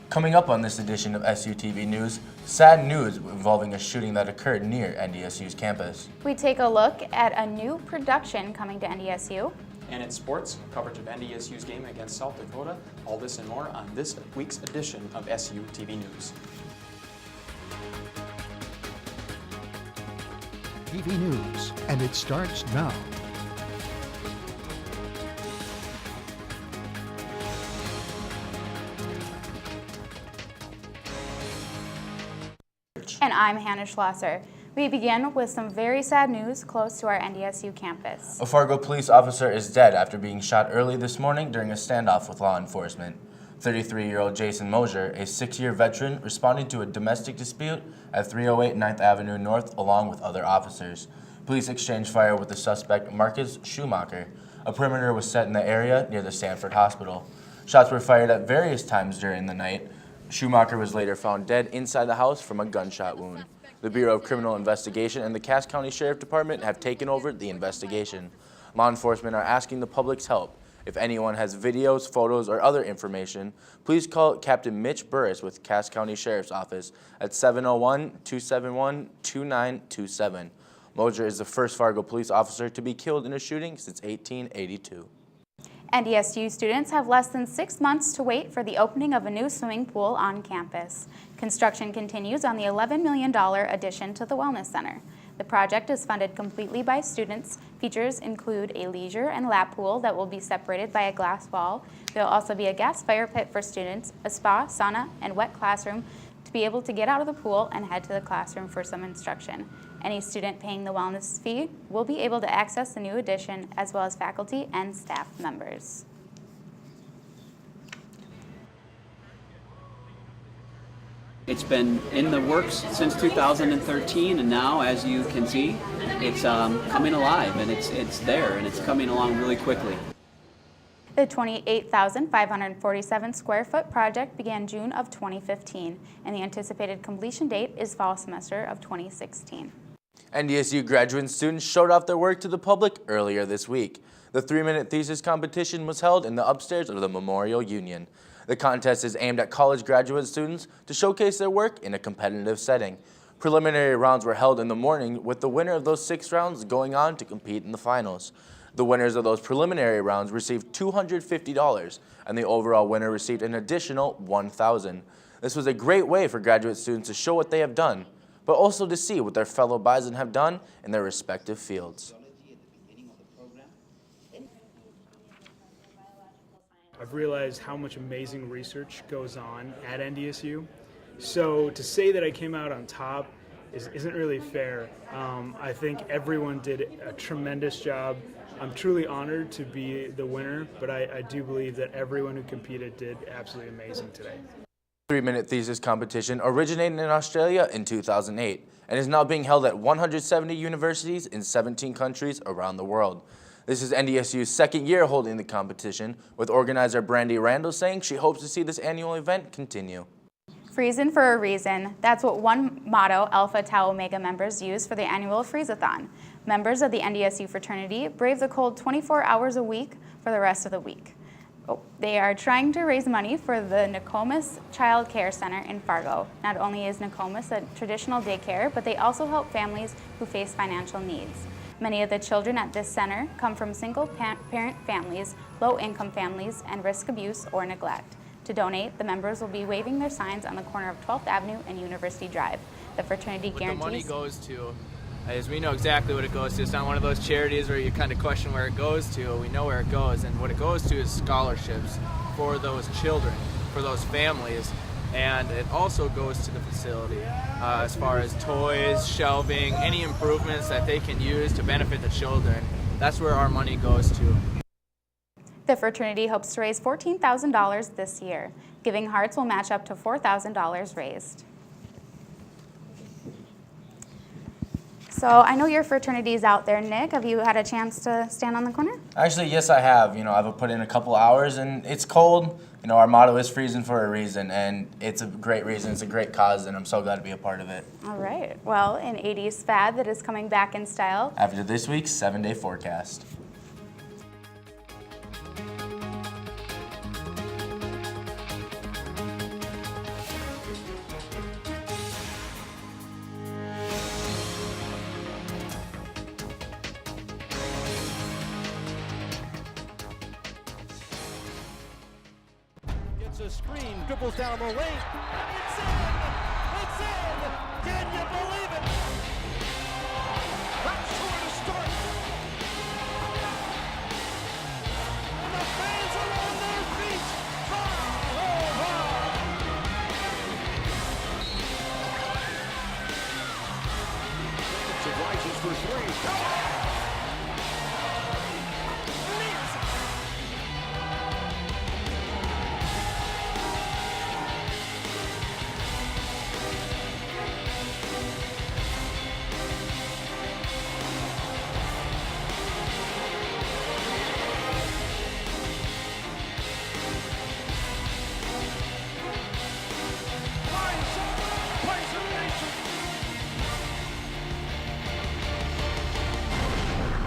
Coming up on this edition of SUTV News, sad news involving a shooting that occurred near NDSU's campus. We take a look at a new production coming to NDSU. And in sports, coverage of NDSU's game against South Dakota. All this and more on this week's edition of SUTV News. TV News, and it starts now. And I'm Hannah Schlosser. We begin with some very sad news close to our NDSU campus. A Fargo police officer is dead after being shot early this morning during a standoff with law enforcement. 33-year-old Jason Mosier, a 6-year veteran, responded to a domestic dispute at 308 9th Avenue North along with other officers. Police exchanged fire with the suspect Marcus Schumacher. A perimeter was set in the area near the Stanford Hospital. Shots were fired at various times during the night. Schumacher was later found dead inside the house from a gunshot wound. The Bureau of Criminal Investigation and the Cass County Sheriff Department have taken over the investigation. Law enforcement are asking the public's help. If anyone has videos, photos, or other information, please call Captain Mitch Burris with Cass County Sheriff's Office at 701-271-2927. Mosier is the first Fargo police officer to be killed in a shooting since 1882. NDSU students have less than 6 months to wait for the opening of a new swimming pool on campus. Construction continues on the $11 million addition to the Wellness Center. The project is funded completely by students. Features include a leisure and lap pool that will be separated by a glass wall. There will also be a gas fire pit for students, a spa, sauna, and wet classroom to be able to get out of the pool and head to the classroom for some instruction. Any student paying the wellness fee will be able to access the new addition, as well as faculty and staff members. It's been in the works since 2013, and now, as you can see, it's coming alive, and it's there, and it's coming along really quickly. The 28,547 square foot project began June of 2015, and the anticipated completion date is fall semester of 2016. NDSU graduate students showed off their work to the public earlier this week. The 3-minute thesis competition was held in the upstairs of the Memorial Union. The contest is aimed at college graduate students to showcase their work in a competitive setting. Preliminary rounds were held in the morning, with the winner of those 6 rounds going on to compete in the finals. The winners of those preliminary rounds received $250, and the overall winner received an additional $1,000. This was a great way for graduate students to show what they have done, but also to see what their fellow Bison have done in their respective fields. I've realized how much amazing research goes on at NDSU. So to say that I came out on top isn't really fair. I think everyone did a tremendous job. I'm truly honored to be the winner, but I do believe that everyone who competed did absolutely amazing today. The 3-minute thesis competition originated in Australia in 2008 and is now being held at 170 universities in 17 countries around the world. This is NDSU's second year holding the competition, with organizer Brandy Randall saying she hopes to see this annual event continue. Freezin' for a reason. That's what one motto Alpha Tau Omega members use for the annual Freeze-a-thon. Members of the NDSU fraternity brave the cold 24 hours a week for the rest of the week. They are trying to raise money for the Nokomis Child Care Center in Fargo. Not only is Nokomis a traditional daycare, but they also help families who face financial needs. Many of the children at this center come from single-parent families, low-income families, and risk abuse or neglect. To donate, the members will be waving their signs on the corner of 12th Avenue and University Drive. The fraternity guarantees... What the money goes to, as we know exactly what it goes to. It's not one of those charities where you kind of question where it goes to. We know where it goes, and what it goes to is scholarships for those children, for those families, and it also goes to the facility as far as toys, shelving, any improvements that they can use to benefit the children. That's where our money goes to. The fraternity hopes to raise $14,000 this year. Giving Hearts will match up to $4,000 raised. So I know your fraternity's out there, Nick. Have you had a chance to stand on the corner? Actually, yes, I have. I've put in a couple hours, and it's cold. Our motto is freezing for a reason, and it's a great reason. It's a great cause, and I'm so glad to be a part of it. All right. Well, an 80s fad that is coming back in style. After this week's 7-day forecast. the screen, dribbles down the lane, and it's in! It's in! Can you believe it? That's where to start. And the fans are on their feet. Ha! Ho! Ha! It rises for three.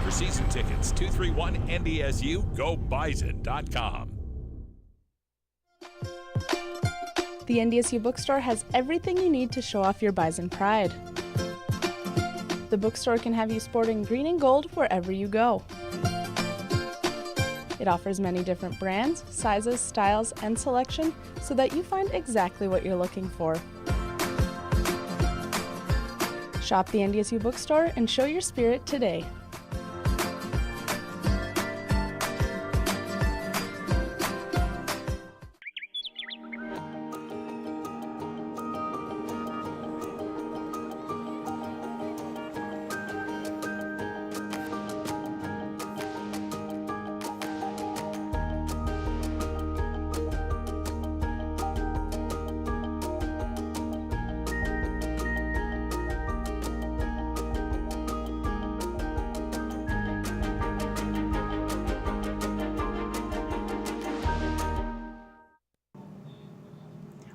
For season tickets, 231-NDSU-GoBison.com. The NDSU bookstore has everything you need to show off your Bison pride. The bookstore can have you sporting green and gold wherever you go. It offers many different brands, sizes, styles, and selection so that you find exactly what you're looking for. Shop the NDSU bookstore and show your spirit today.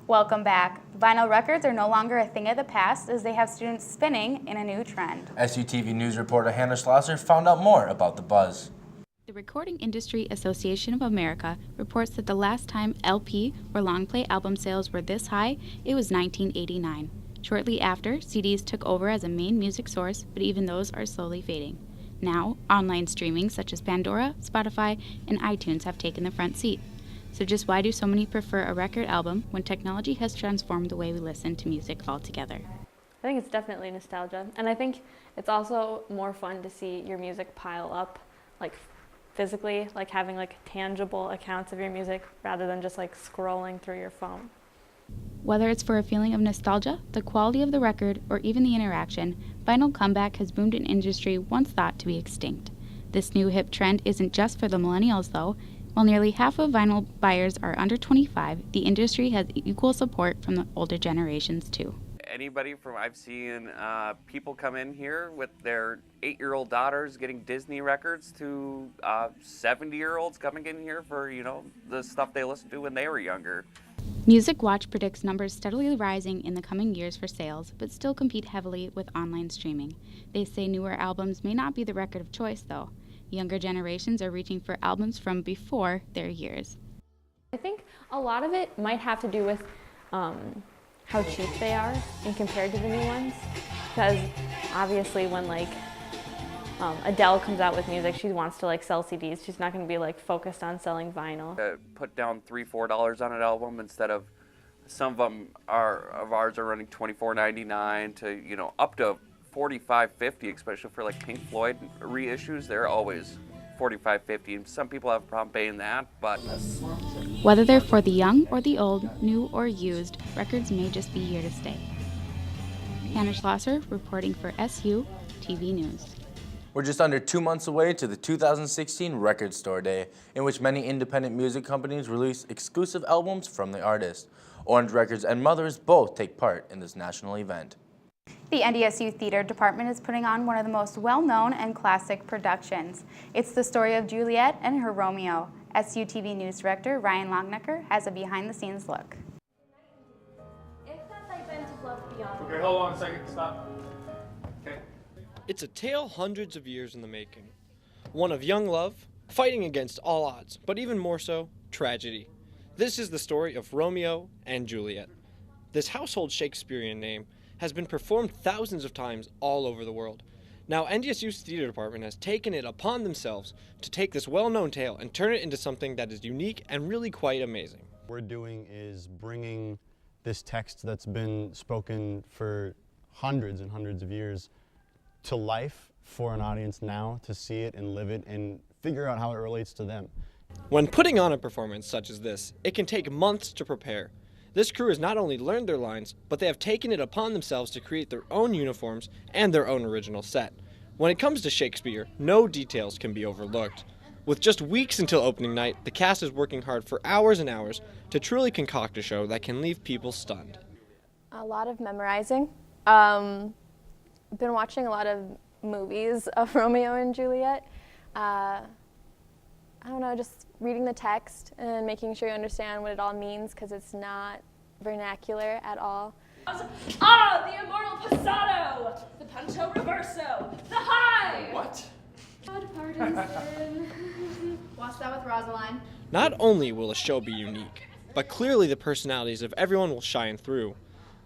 Welcome back. Vinyl records are no longer a thing of the past as they have students spinning in a new trend. SUTV News reporter Hannah Schlosser found out more about the buzz. The Recording Industry Association of America reports that the last time LP or long play album sales were this high, it was 1989. Shortly after, CDs took over as a main music source, but even those are slowly fading. Now, online streaming such as Pandora, Spotify, and iTunes have taken the front seat. So just why do so many prefer a record album when technology has transformed the way we listen to music altogether? I think it's definitely nostalgia, and I think it's also more fun to see your music pile up, like physically, like having like tangible accounts of your music rather than just like scrolling through your phone. Whether it's for a feeling of nostalgia, the quality of the record, or even the interaction, vinyl comeback has boomed an industry once thought to be extinct. This new hip trend isn't just for the millennials though. While nearly half of vinyl buyers are under 25, the industry has equal support from the older generations too. Anybody from, I've seen people come in here with their 8-year-old daughters getting Disney records to 70-year-olds coming in here for, you know, the stuff they listened to when they were younger. Music Watch predicts numbers steadily rising in the coming years for sales, but still compete heavily with online streaming. They say newer albums may not be the record of choice though. Younger generations are reaching for albums from before their years. I think a lot of it might have to do with how cheap they are and compared to the new ones. Because obviously when like Adele comes out with music, she wants to like sell CDs. She's not going to be like focused on selling vinyl. Put down $3-4 on an album instead of some of them of ours are running $24.99 to, you know, up to $45.50, especially for like Pink Floyd reissues. They're always $45.50, and some people have a problem paying that, but whether they're for the young or the old, new or used, records may just be here to stay. Hannah Schlosser reporting for SU TV News. We're just under 2 months away to the 2016 Record Store Day, in which many independent music companies release exclusive albums from the artist. Orange Records and Mothers both take part in this national event. The NDSU Theater Department is putting on one of the most well-known and classic productions. It's the story of Juliet and her Romeo. SUTV News Director Ryan Longnecker has a behind-the-scenes look. Okay, hold on a second, stop. Okay. It's a tale hundreds of years in the making. One of young love, fighting against all odds, but even more so, tragedy. This is the story of Romeo and Juliet. This household Shakespearean name has been performed thousands of times all over the world. Now, NDSU's theater department has taken it upon themselves to take this well-known tale and turn it into something that is unique and really quite amazing. What we're doing is bringing this text that's been spoken for hundreds and hundreds of years to life for an audience now to see it and live it and figure out how it relates to them. When putting on a performance such as this, it can take months to prepare. This crew has not only learned their lines, but they have taken it upon themselves to create their own uniforms and their own original set. When it comes to Shakespeare, no details can be overlooked. With just weeks until opening night, the cast is working hard for hours and hours to truly concoct a show that can leave people stunned. A lot of memorizing. I've been watching a lot of movies of Romeo and Juliet. I don't know, just reading the text and making sure you understand what it all means, because it's not vernacular at all. Ah, the immortal passato, the punto reverso, the high. What? God pardon. Watch that with Rosaline. Not only will the show be unique, but clearly the personalities of everyone will shine through.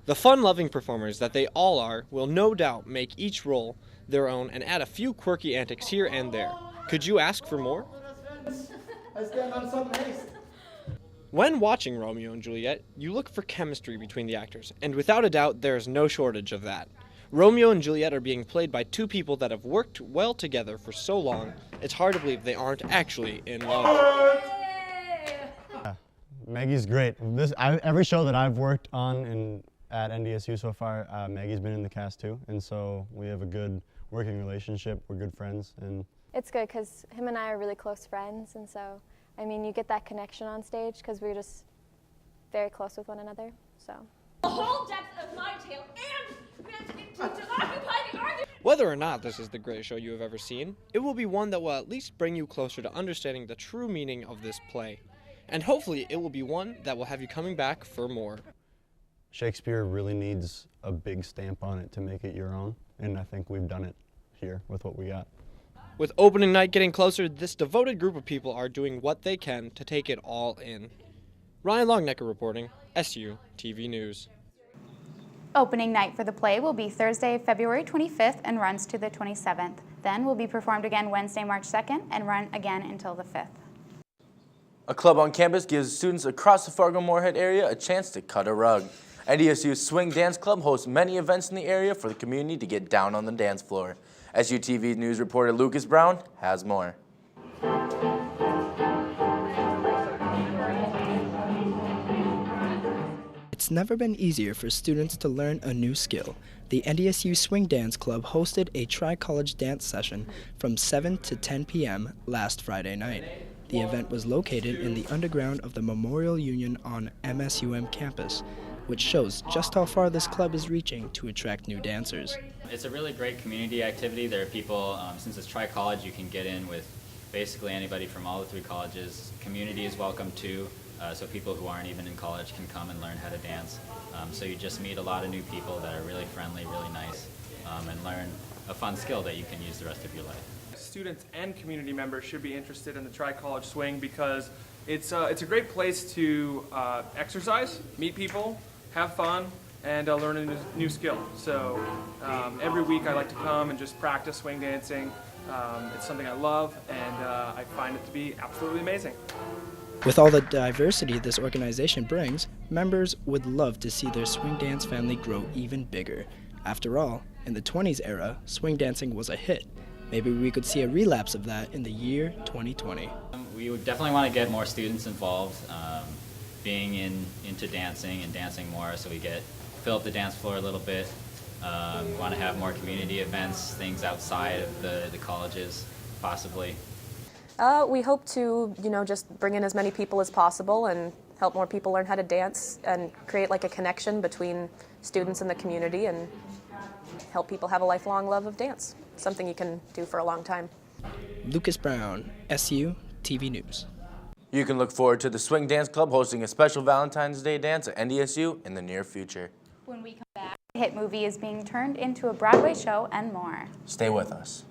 The fun-loving performers that they all are will no doubt make each role their own and add a few quirky antics here and there. Could you ask for more? I stand on some haste. When watching Romeo and Juliet, you look for chemistry between the actors, and without a doubt, there is no shortage of that. Romeo and Juliet are being played by two people that have worked well together for so long, it's hard to believe they aren't actually in love. Maggie's great. Every show that I've worked on at NDSU so far, Maggie's been in the cast too, and so we have a good working relationship. We're good friends, and It's good because him and I are really close friends, and so, I mean, you get that connection on stage because we're just very close with one another, so. The whole depth of my tale and to occupy the argument. Whether or not this is the greatest show you have ever seen, it will be one that will at least bring you closer to understanding the true meaning of this play. And hopefully it will be one that will have you coming back for more. Shakespeare really needs a big stamp on it to make it your own, and I think we've done it here with what we got. With opening night getting closer, this devoted group of people are doing what they can to take it all in. Ryan Longnecker reporting, SU TV News. Opening night for the play will be Thursday, February 25th and runs to the 27th. Then will be performed again Wednesday, March 2nd and run again until the 5th. A club on campus gives students across the Fargo-Moorhead area a chance to cut a rug. NDSU's Swing Dance Club hosts many events in the area for the community to get down on the dance floor. SUTV News reporter Lucas Brown has more. It's never been easier for students to learn a new skill. The NDSU Swing Dance Club hosted a tri-college dance session from 7 to 10 p.m. last Friday night. The event was located in the underground of the Memorial Union on MSUM campus, which shows just how far this club is reaching to attract new dancers. It's a really great community activity. There are people, since it's tri-college, you can get in with basically anybody from all the three colleges. Community is welcome too, so people who aren't even in college can come and learn how to dance. So you just meet a lot of new people that are really friendly, really nice, and learn a fun skill that you can use the rest of your life. Students and community members should be interested in the Tri-College Swing because it's a great place to exercise, meet people, have fun, and learn a new skill. So every week I like to come and just practice swing dancing. It's something I love, and I find it to be absolutely amazing. With all the diversity this organization brings, members would love to see their swing dance family grow even bigger. After all, in the 20s era, swing dancing was a hit. Maybe we could see a relapse of that in the year 2020. We would definitely want to get more students involved, being into dancing and dancing more, so we fill up the dance floor a little bit. We want to have more community events, things outside of the colleges, possibly. We hope to, just bring in as many people as possible and help more people learn how to dance and create like a connection between students and the community and help people have a lifelong love of dance. Something you can do for a long time. Lucas Brown, SU TV News. You can look forward to the Swing Dance Club hosting a special Valentine's Day dance at NDSU in the near future. When we come back, the hit movie is being turned into a Broadway show and more. Stay with us.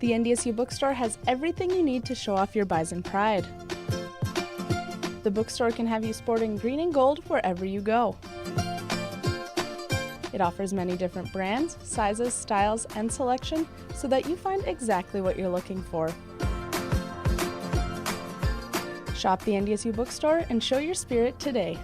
The NDSU bookstore has everything you need to show off your Bison pride. The bookstore can have you sporting green and gold wherever you go. It offers many different brands, sizes, styles, and selection so that you find exactly what you're looking for. Shop the NDSU bookstore and show your spirit today.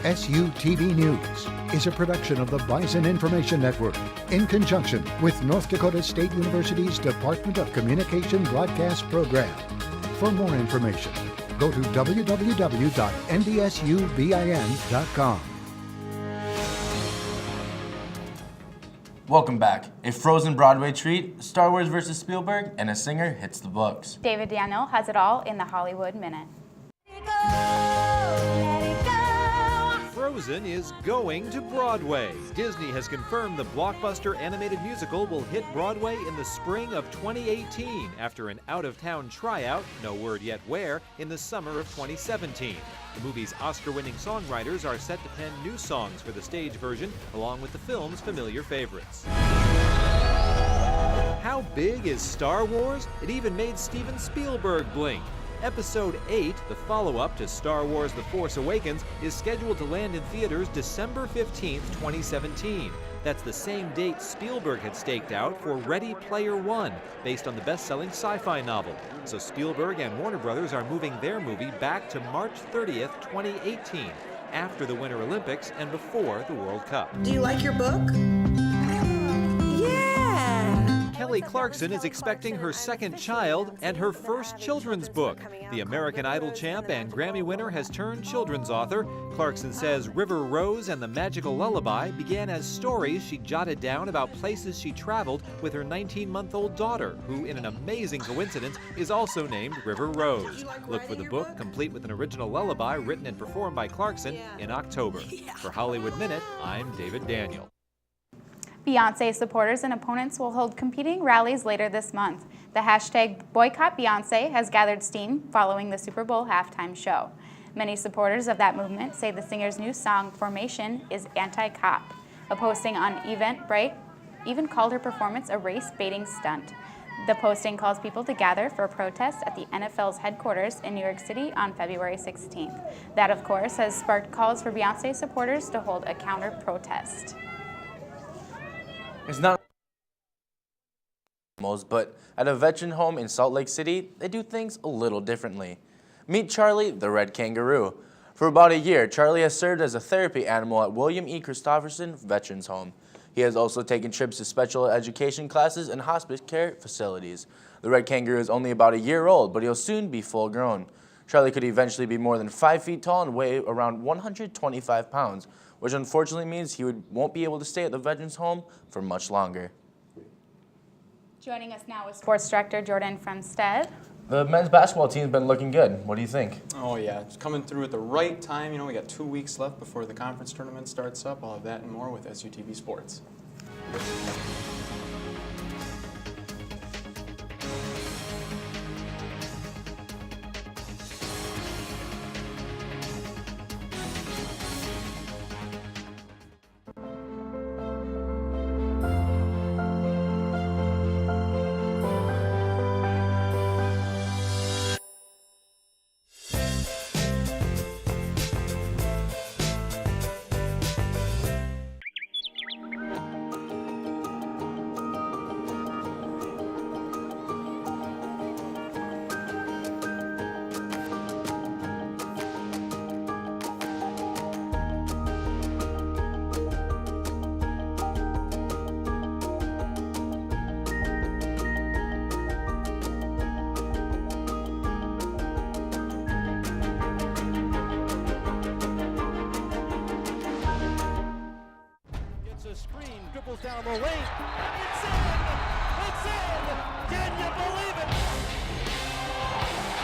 SUTV News is a production of the Bison Information Network in conjunction with North Dakota State University's Department of Communication Broadcast Program. For more information, go to www.ndsubin.com. Welcome back. A frozen Broadway treat, Star Wars vs. Spielberg, and a singer hits the books. David Daniel has it all in the Hollywood Minute. Frozen is going to Broadway. Disney has confirmed the blockbuster animated musical will hit Broadway in the spring of 2018 after an out-of-town tryout, no word yet where, in the summer of 2017. The movie's Oscar-winning songwriters are set to pen new songs for the stage version, along with the film's familiar favorites. How big is Star Wars? It even made Steven Spielberg blink. Episode 8, the follow-up to Star Wars The Force Awakens, is scheduled to land in theaters December 15th, 2017. That's the same date Spielberg had staked out for Ready Player One, based on the best-selling sci-fi novel. So Spielberg and Warner Brothers are moving their movie back to March 30th, 2018, after the Winter Olympics and before the World Cup. Do you like your book? Kelly Clarkson is expecting her second child and her first children's book. The American Idol champ and Grammy winner has turned children's author. Clarkson says River Rose and the Magical Lullaby began as stories she jotted down about places she traveled with her 19-month-old daughter, who, in an amazing coincidence, is also named River Rose. Look for the book, complete with an original lullaby written and performed by Clarkson, in October. For Hollywood Minute, I'm David Daniel. Beyonce supporters and opponents will hold competing rallies later this month. The hashtag Boycott Beyonce has gathered steam following the Super Bowl halftime show. Many supporters of that movement say the singer's new song, Formation, is anti-cop. A posting on Eventbrite even called her performance a race-baiting stunt. The posting calls people to gather for a protest at the NFL's headquarters in New York City on February 16th. That, of course, has sparked calls for Beyonce supporters to hold a counter-protest. It's not but at a veteran home in Salt Lake City, they do things a little differently. Meet Charlie, the red kangaroo. For about a year, Charlie has served as a therapy animal at William E. Christopherson Veterans Home. He has also taken trips to special education classes and hospice care facilities. The red kangaroo is only about a year old, but he'll soon be full grown. Charlie could eventually be more than 5 feet tall and weigh around 125 pounds, which unfortunately means he won't be able to stay at the Veterans Home for much longer. Joining us now is Sports Director Jordan Fremstead. The men's basketball team's been looking good. What do you think? Oh yeah, it's coming through at the right time. You know, we got 2 weeks left before the conference tournament starts up. I'll have that and more with SUTV Sports. West Alamo Wing. It's in! It's in! Can you believe it?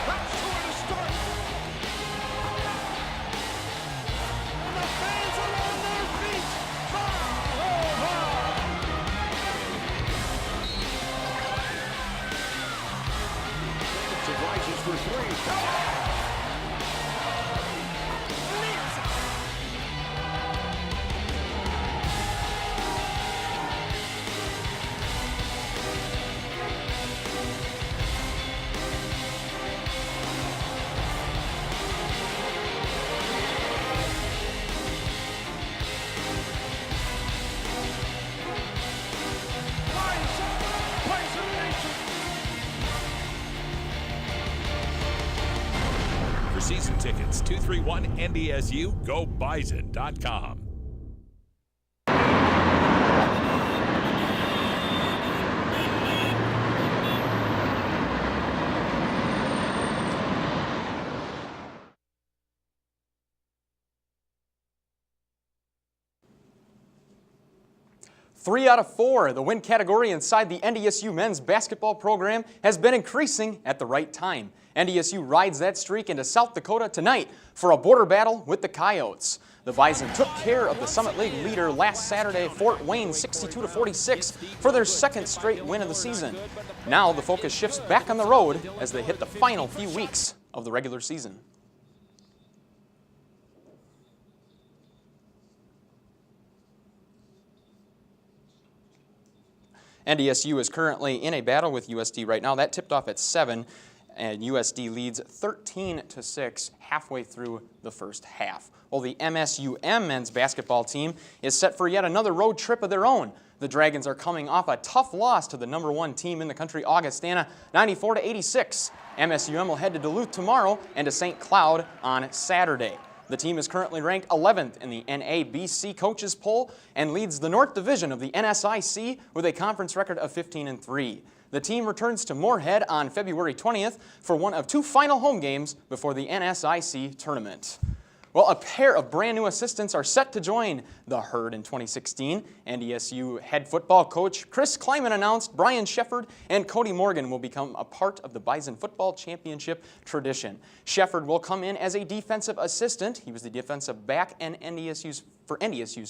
That's two to start. And the fans are on their feet. It rises for three. For season tickets, 231-NDSU, go Bison.com. Three out of four, the win category inside the NDSU men's basketball program has been increasing at the right time. NDSU rides that streak into South Dakota tonight for a border battle with the Coyotes. The Bison took care of the Summit League leader last Saturday, Fort Wayne, 62-46, for their second straight win of the season. Now the focus shifts back on the road as they hit the final few weeks of the regular season. NDSU is currently in a battle with USD right now. That tipped off at 7, and USD leads 13-6 halfway through the first half. Well, the MSUM men's basketball team is set for yet another road trip of their own. The Dragons are coming off a tough loss to the #1 team in the country, Augustana, 94-86. MSUM will head to Duluth tomorrow and to St. Cloud on Saturday. The team is currently ranked 11th in the NABC coaches poll and leads the North Division of the NSIC with a conference record of 15-3. The team returns to Moorhead on February 20th for one of 2 final home games before the NSIC tournament. Well, a pair of brand new assistants are set to join the Herd in 2016. NDSU head football coach Chris Kleiman announced Brian Shefford and Cody Morgan will become a part of the Bison Football Championship tradition. Shefford will come in as a defensive assistant. He was the defensive back and NDSU's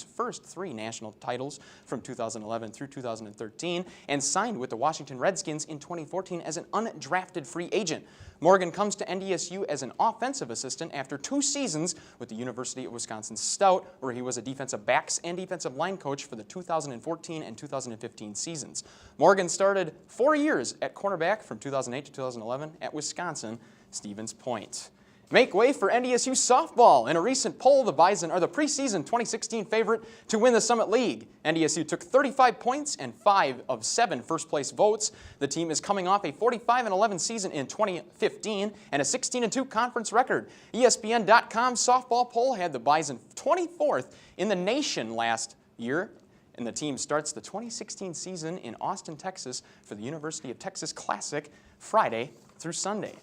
first 3 national titles from 2011 through 2013 and signed with the Washington Redskins in 2014 as an undrafted free agent. Morgan comes to NDSU as an offensive assistant after 2 seasons with the University of Wisconsin Stout, where he was a defensive backs and defensive line coach for the 2014 and 2015 seasons. Morgan started 4 years at cornerback from 2008 to 2011 at Wisconsin Stevens Point. Make way for NDSU softball. In a recent poll, the Bison are the preseason 2016 favorite to win the Summit League. NDSU took 35 points and 5 of 7 first-place votes. The team is coming off a 45-11 season in 2015 and a 16-2 conference record. ESPN.com softball poll had the Bison 24th in the nation last year, and the team starts the 2016 season in Austin, Texas for the University of Texas Classic Friday through Sunday.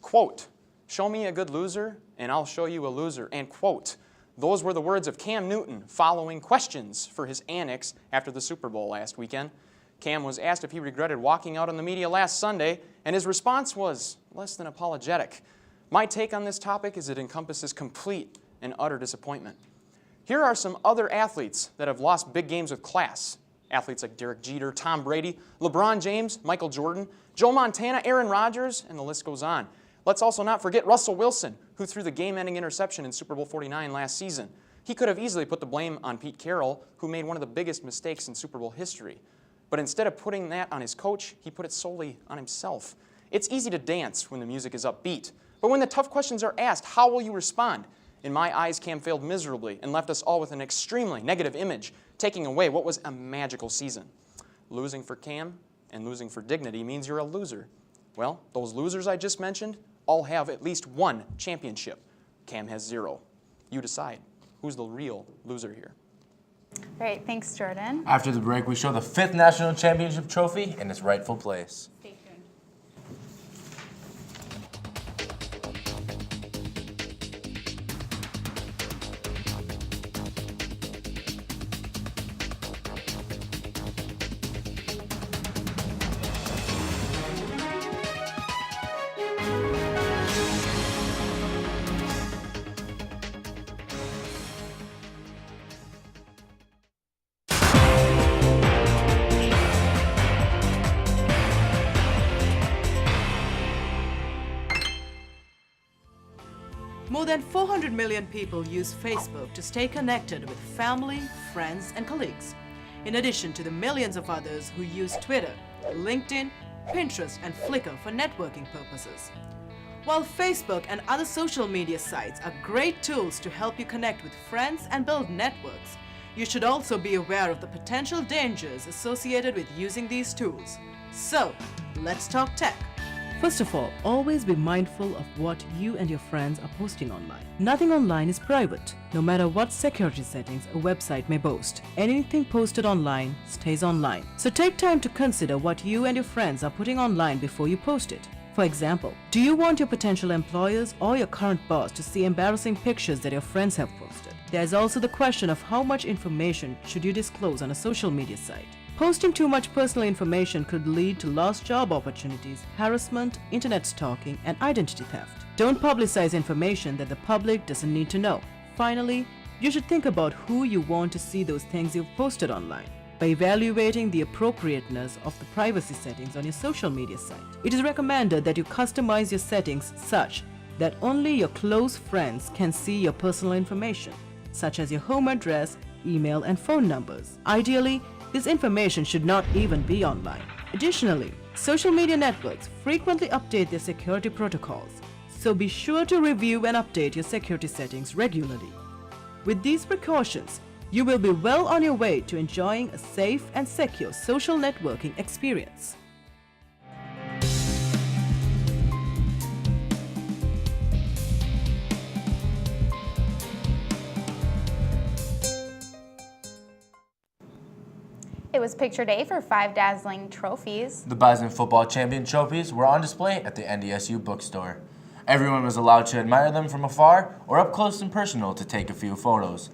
Quote, "Show me a good loser, and I'll show you a loser," and quote. Those were the words of Cam Newton following questions for his annex after the Super Bowl last weekend. Cam was asked if he regretted walking out on the media last Sunday, and his response was less than apologetic. My take on this topic is it encompasses complete and utter disappointment. Here are some other athletes that have lost big games with class. Athletes like Derek Jeter, Tom Brady, LeBron James, Michael Jordan, Joe Montana, Aaron Rodgers, and the list goes on. Let's also not forget Russell Wilson, who threw the game-ending interception in Super Bowl 49 last season. He could have easily put the blame on Pete Carroll, who made one of the biggest mistakes in Super Bowl history. But instead of putting that on his coach, he put it solely on himself. It's easy to dance when the music is upbeat, but when the tough questions are asked, how will you respond? In my eyes, Cam failed miserably and left us all with an extremely negative image, taking away what was a magical season. Losing for Cam and losing for dignity means you're a loser. Well, those losers I just mentioned all have at least 1 championship. Cam has 0. You decide. Who's the real loser here? Great, thanks, Jordan. After the break, we show the 5th national championship trophy in its rightful place. Stay tuned. More than 400 million people use Facebook to stay connected with family, friends, and colleagues, in addition to the millions of others who use Twitter, LinkedIn, Pinterest, and Flickr for networking purposes. While Facebook and other social media sites are great tools to help you connect with friends and build networks, you should also be aware of the potential dangers associated with using these tools. So, let's talk tech. First of all, always be mindful of what you and your friends are posting online. Nothing online is private, no matter what security settings a website may boast. Anything posted online stays online. So take time to consider what you and your friends are putting online before you post it. For example, do you want your potential employers or your current boss to see embarrassing pictures that your friends have posted? There is also the question of how much information should you disclose on a social media site. Posting too much personal information could lead to lost job opportunities, harassment, internet stalking, and identity theft. Don't publicize information that the public doesn't need to know. Finally, you should think about who you want to see those things you've posted online. By evaluating the appropriateness of the privacy settings on your social media site, it is recommended that you customize your settings such that only your close friends can see your personal information, such as your home address, email, and phone numbers. Ideally, this information should not even be online. Additionally, social media networks frequently update their security protocols, so be sure to review and update your security settings regularly. With these precautions, you will be well on your way to enjoying a safe and secure social networking experience. It was picture day for 5 dazzling trophies. The Bison football champion trophies were on display at the NDSU bookstore. Everyone was allowed to admire them from afar or up close and personal to take a few photos.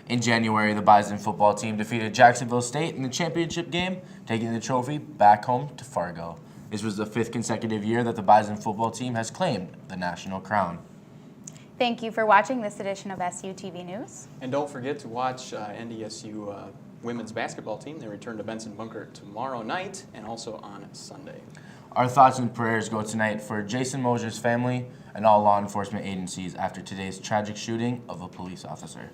In January, the Bison football team defeated Jacksonville State in the championship game, taking the trophy back home to Fargo. This was the 5th consecutive year that the Bison football team has claimed the national crown. Thank you for watching this edition of SU TV News. And don't forget to watch NDSU women's basketball team. They return to Benson Bunker tomorrow night and also on Sunday. Our thoughts and prayers go tonight for Jason Mosier's family and all law enforcement agencies after today's tragic shooting of a police officer.